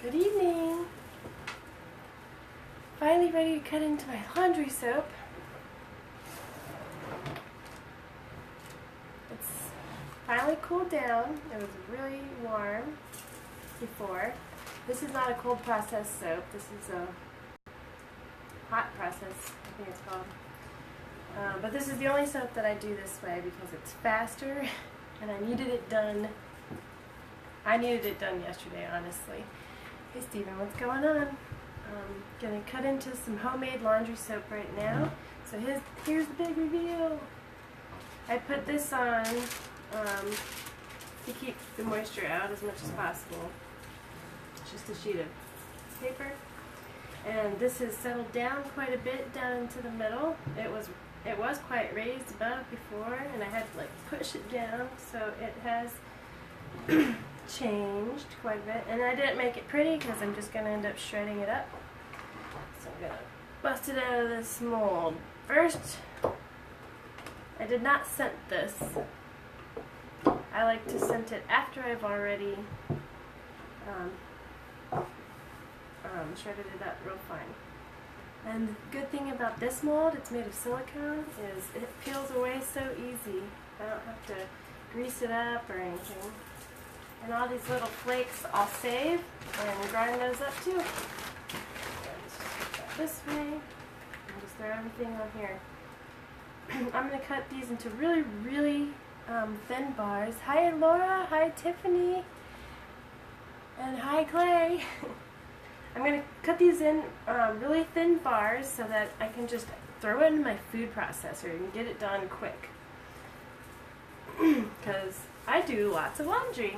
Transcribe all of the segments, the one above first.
Good evening. Finally ready to cut into my laundry soap. It's finally cooled down. It was really warm before. This is not a cold process soap. This is a hot process, I think it's called. But this is the only soap that I do this way because it's faster and I needed it done. I needed it done yesterday, honestly. Hey Steven, what's going on? I'm gonna cut into some homemade laundry soap right now. So here's the big reveal. I put this on to keep the moisture out as much as possible. It's just a sheet of paper. And this has settled down quite a bit down into the middle. It was quite raised above before, and I had to like push it down, so it has changed quite a bit. And I didn't make it pretty because I'm just going to end up shredding it up. So I'm going to bust it out of this mold. First, I did not scent this. I like to scent it after I've already shredded it up real fine. And the good thing about this mold, it's made of silicone, is it peels away so easy. I don't have to grease it up or anything. And all these little flakes I'll save and grind those up too. Just put that this way and just throw everything on here. I'm going to cut these into really, really thin bars. Hi Laura, hi Tiffany, and hi Clay. I'm going to cut these in really thin bars so that I can just throw it in my food processor and get it done quick. Because I do lots of laundry.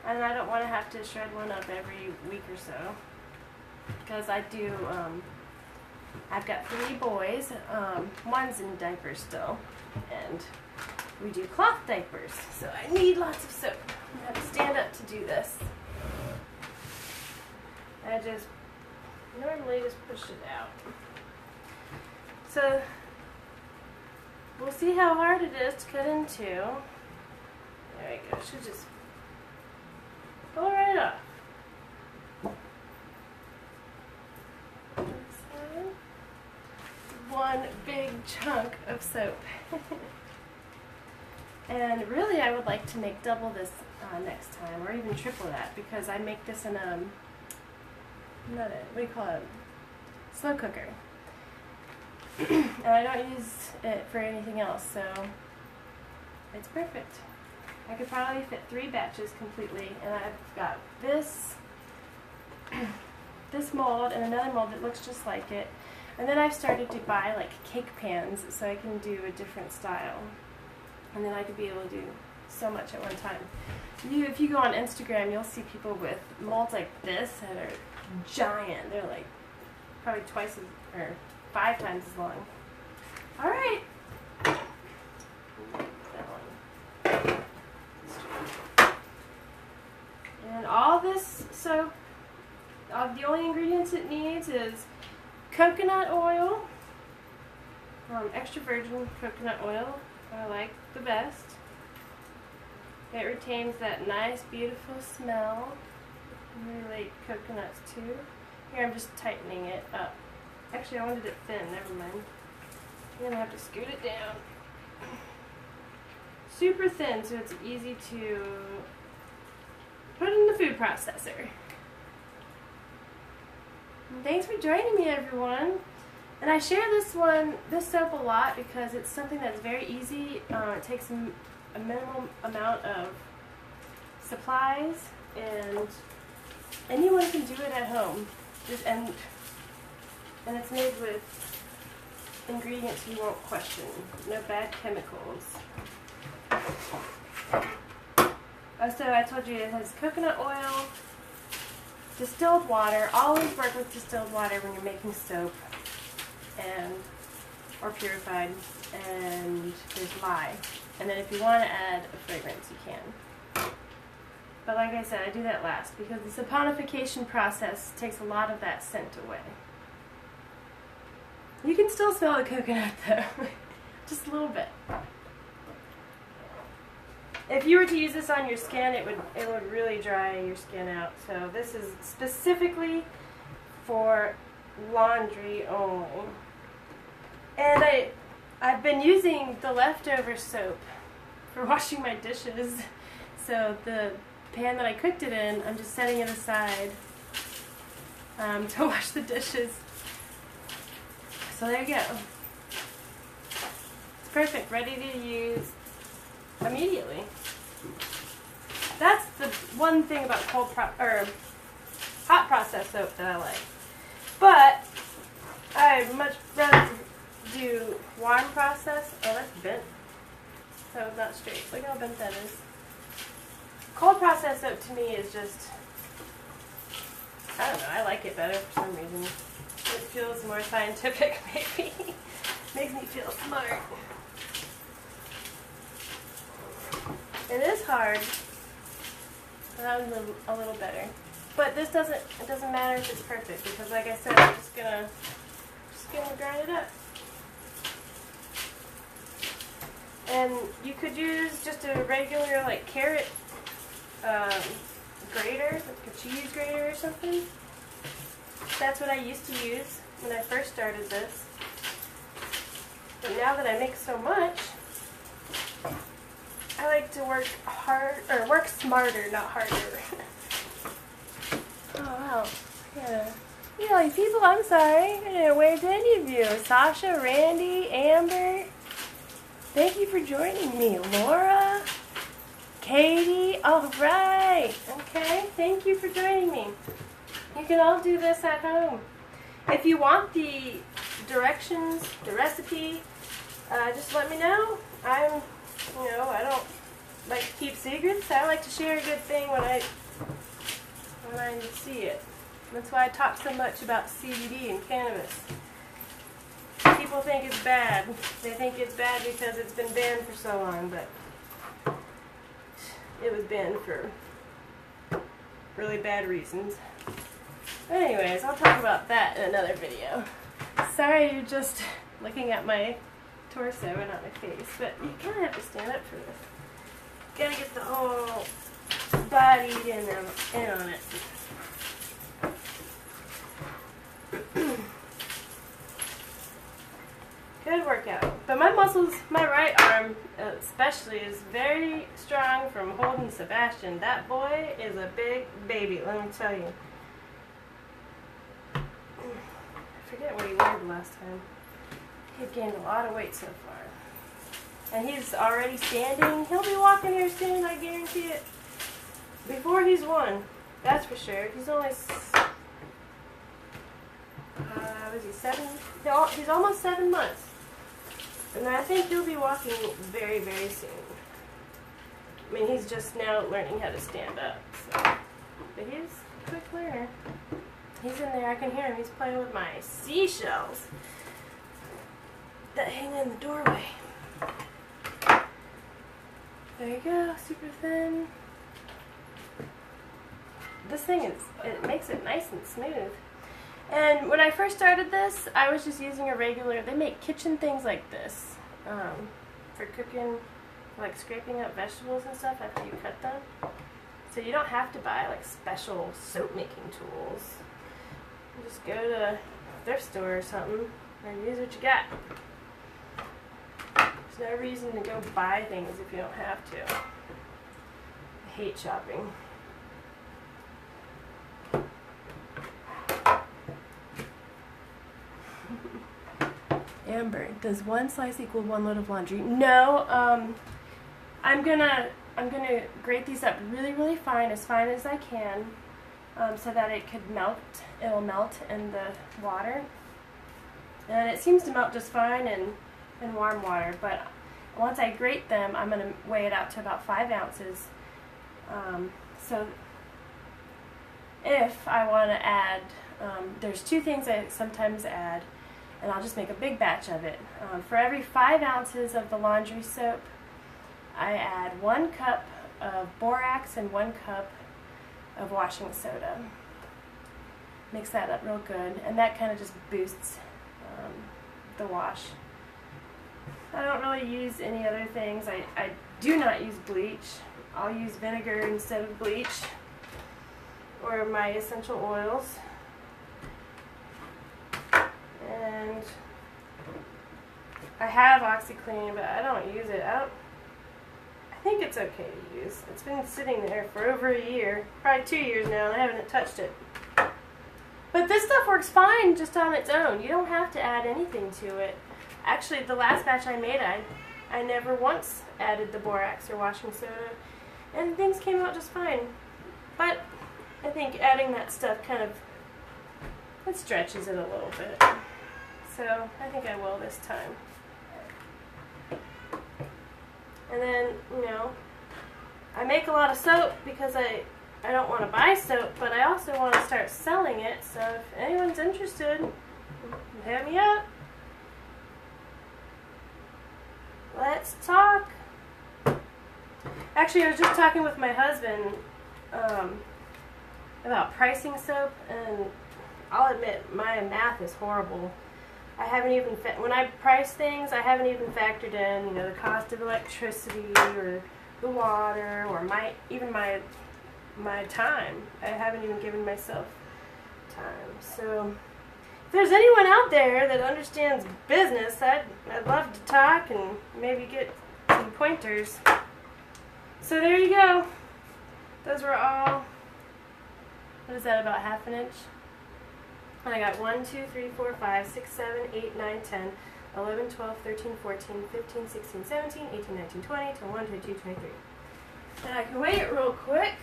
And I don't want to have to shred one up every week or so. Because I do, I've got 3 boys. One's in diapers still. And we do cloth diapers. So I need lots of soap. I have to stand up to do this. I just normally just push it out. So we'll see how hard it is to cut into. There we go. Should just pull right off. One big chunk of soap. And really I would like to make double this next time, or even triple that, because I make this in what do you call it? Slow cooker. And I don't use it for anything else, so it's perfect. I could probably fit 3 batches completely, and I've got this mold and another mold that looks just like it. And then I've started to buy like cake pans so I can do a different style. And then I could be able to do so much at one time. If you go on Instagram, you'll see people with molds like this that are giant. They're like probably twice as, or 5 times as long. All right. And all this soap, the only ingredients it needs is coconut oil, extra virgin coconut oil, I like the best. It retains that nice, beautiful smell. I really like coconuts too. Here I'm just tightening it up. Actually, I wanted it thin, never mind. I'm gonna have to scoot it down. Super thin so it's easy to put in the food processor. And thanks for joining me, everyone. And I share this soap a lot because it's something that's very easy. It takes a minimal amount of supplies, and anyone can do it at home. And it's made with ingredients you won't question. No bad chemicals. So I told you it has coconut oil, distilled water. Always work with distilled water when you're making soap, or purified. And there's lye. And then if you want to add a fragrance, you can. But like I said, I do that last because the saponification process takes a lot of that scent away. You can still smell the coconut though, just a little bit. if you were to use this on your skin, it would really dry your skin out. So this is specifically for laundry only. And I've been using the leftover soap for washing my dishes. So the pan that I cooked it in, I'm just setting it aside to wash the dishes. So there you go. It's perfect, ready to use immediately. That's the one thing about hot process soap that I like. But I'd much rather do warm process. Oh, that's bent. That was not straight. Look how bent that is. Cold process soap to me is just, I don't know, I like it better for some reason. It feels more scientific, maybe. Makes me feel smart. It is hard. That was a little better. But it doesn't matter if it's perfect, because like I said, I'm just gonna grind it up. And you could use just a regular like carrot grater, like a cheese grater or something. That's what I used to use when I first started this. But now that I make so much, I like to work smarter, not harder. Oh wow. Yeah. Yeah, people, I'm sorry. I didn't wave to any of you. Sasha, Randy, Amber. Thank you for joining me. Laura, Katie. All right. Okay. Thank you for joining me. You can all do this at home. If you want the directions, the recipe, just let me know. I don't like to keep secrets. I like to share a good thing when I see it. That's why I talk so much about CBD and cannabis. People think it's bad. They think it's bad because it's been banned for so long, but it was banned for really bad reasons. Anyways, I'll talk about that in another video. Sorry you're just looking at my torso and not my face, but you kind of have to stand up for this. Gotta get the whole body in on it. Good workout. But my muscles, my right arm especially, is very strong from holding Sebastian. That boy is a big baby, let me tell you. I forget what he weighed last time. He gained a lot of weight so far. And he's already standing. He'll be walking here soon, I guarantee it. Before he's 1, that's for sure. He's only, was he 7? He's almost 7 months. And I think he'll be walking very, very soon. I mean, he's just now learning how to stand up. So. But he's a quick learner. He's in there, I can hear him. He's playing with my seashells that hang in the doorway. There you go, super thin. This thing it makes it nice and smooth. And when I first started this, I was just using a regular, they make kitchen things like this for cooking, like scraping up vegetables and stuff after you cut them. So you don't have to buy like special soap making tools. You just go to a thrift store or something and use what you got. There's no reason to go buy things if you don't have to. I hate shopping. Amber, does 1 slice equal 1 load of laundry? No. I'm gonna grate these up really, really fine as I can, so that it could melt. It'll melt in the water, and it seems to melt just fine in warm water. But once I grate them, I'm gonna weigh it out to about 5 ounces. So if I want to add, there's 2 things I sometimes add. And I'll just make a big batch of it. For every 5 ounces of the laundry soap, I add 1 cup of borax and 1 cup of washing soda. Mix that up real good, and that kind of just boosts the wash. I don't really use any other things. I do not use bleach. I'll use vinegar instead of bleach, or my essential oils. And I have OxiClean, but I don't use it. I think it's okay to use. It's been sitting there for over a year, probably 2 years now, and I haven't touched it. But this stuff works fine just on its own. You don't have to add anything to it. Actually, the last batch I made, I never once added the borax or washing soda, and things came out just fine. But I think adding that stuff it stretches it a little bit. So I think I will this time. And then, I make a lot of soap because I don't want to buy soap, but I also want to start selling it. So if anyone's interested, hit me up. Let's talk. Actually, I was just talking with my husband about pricing soap, and I'll admit my math is horrible. I haven't even when I price things, I haven't even factored in, the cost of electricity or the water or my time. I haven't even given myself time. So if there's anyone out there that understands business, I'd love to talk and maybe get some pointers. So there you go. Those were all, what is that, about half an inch? And I got 1, 2, 3, 4, 5, 6, 7, 8, 9, 10, 11, 12, 13, 14, 15, 16, 17, 18, 19, 20, 21, 22, 23. And I can weigh it real quick.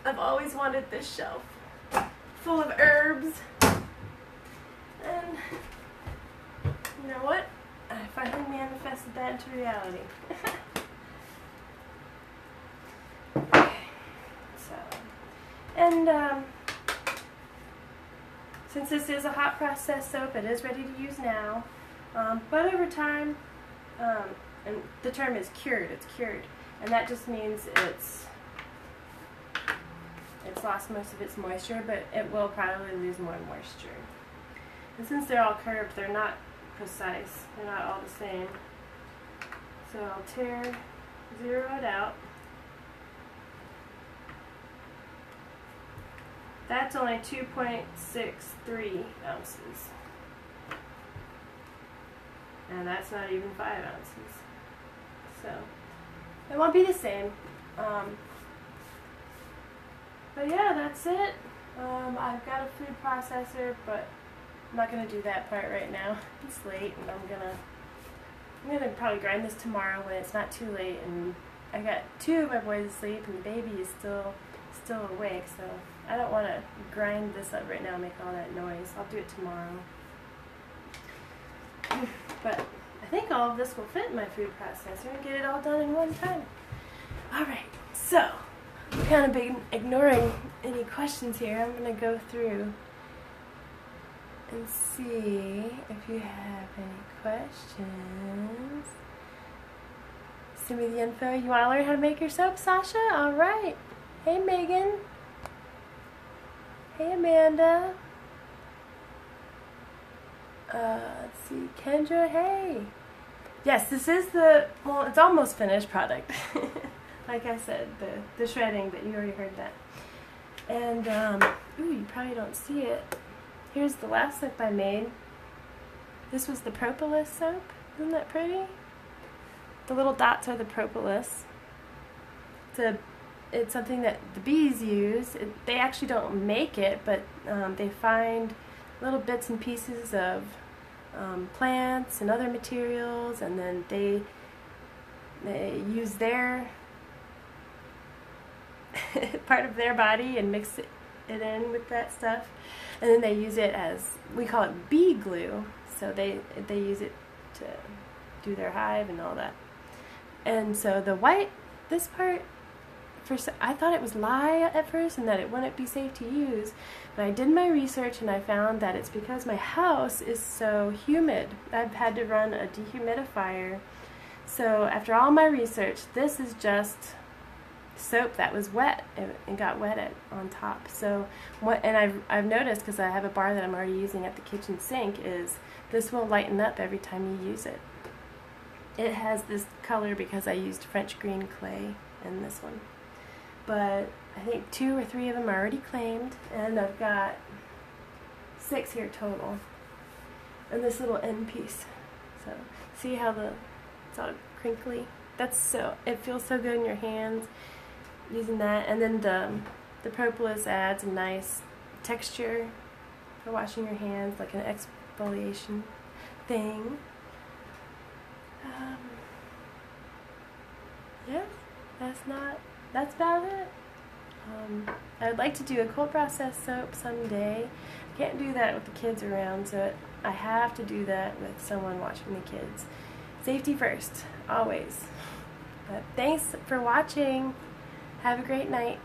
I've always wanted this shelf full of herbs. And you know what? I finally manifested that into reality. And since this is a hot process soap, it is ready to use now. But over time, and the term is cured, it's cured. And that just means it's lost most of its moisture, but it will probably lose more moisture. And since they're all curved, they're not precise. They're not all the same. So I'll zero it out. That's only 2.63 ounces. And that's not even 5 ounces. So it won't be the same. But yeah, that's it. I've got a food processor, but I'm not going to do that part right now. It's late, and I'm gonna probably grind this tomorrow when it's not too late. And I got 2 of my boys asleep, and the baby is still awake, so I don't want to grind this up right now and make all that noise. I'll do it tomorrow. But I think all of this will fit in my food processor and get it all done in one time. Alright, so I'm kind of been ignoring any questions here. I'm going to go through and see if you have any questions. Send me the info. You want to learn how to make your soap, Sasha? Alright. Hey, Megan. Hey, Amanda. Let's see. Kendra, hey. Yes, this is it's almost finished product. Like I said, the shredding, but you already heard that. And, ooh, you probably don't see it. Here's the last soap I made. This was the propolis soap. Isn't that pretty? The little dots are the propolis. It's something that the bees use. They actually don't make it, but they find little bits and pieces of plants and other materials, and then they use their part of their body and mix it in with that stuff, and then they use it as, we call it bee glue. So they use it to do their hive and all that. And so the white, this part, I thought it was lye at first and that it wouldn't be safe to use, but I did my research and I found that it's because my house is so humid. I've had to run a dehumidifier. So after all my research, this is just soap that was wet and got wet on top. So I've noticed, because I have a bar that I'm already using at the kitchen sink, is This will lighten up every time you use it. It has this color because I used French green clay in this one. But I think 2 or 3 of them are already claimed, and I've got 6 here total. And this little end piece. So see how it's all crinkly? It feels so good in your hands using that. And then the propolis adds a nice texture for washing your hands, like an exfoliation thing. Yeah, that's about it. I would like to do a cold process soap someday. I can't do that with the kids around, so I have to do that with someone watching the kids. Safety first, always. But thanks for watching. Have a great night.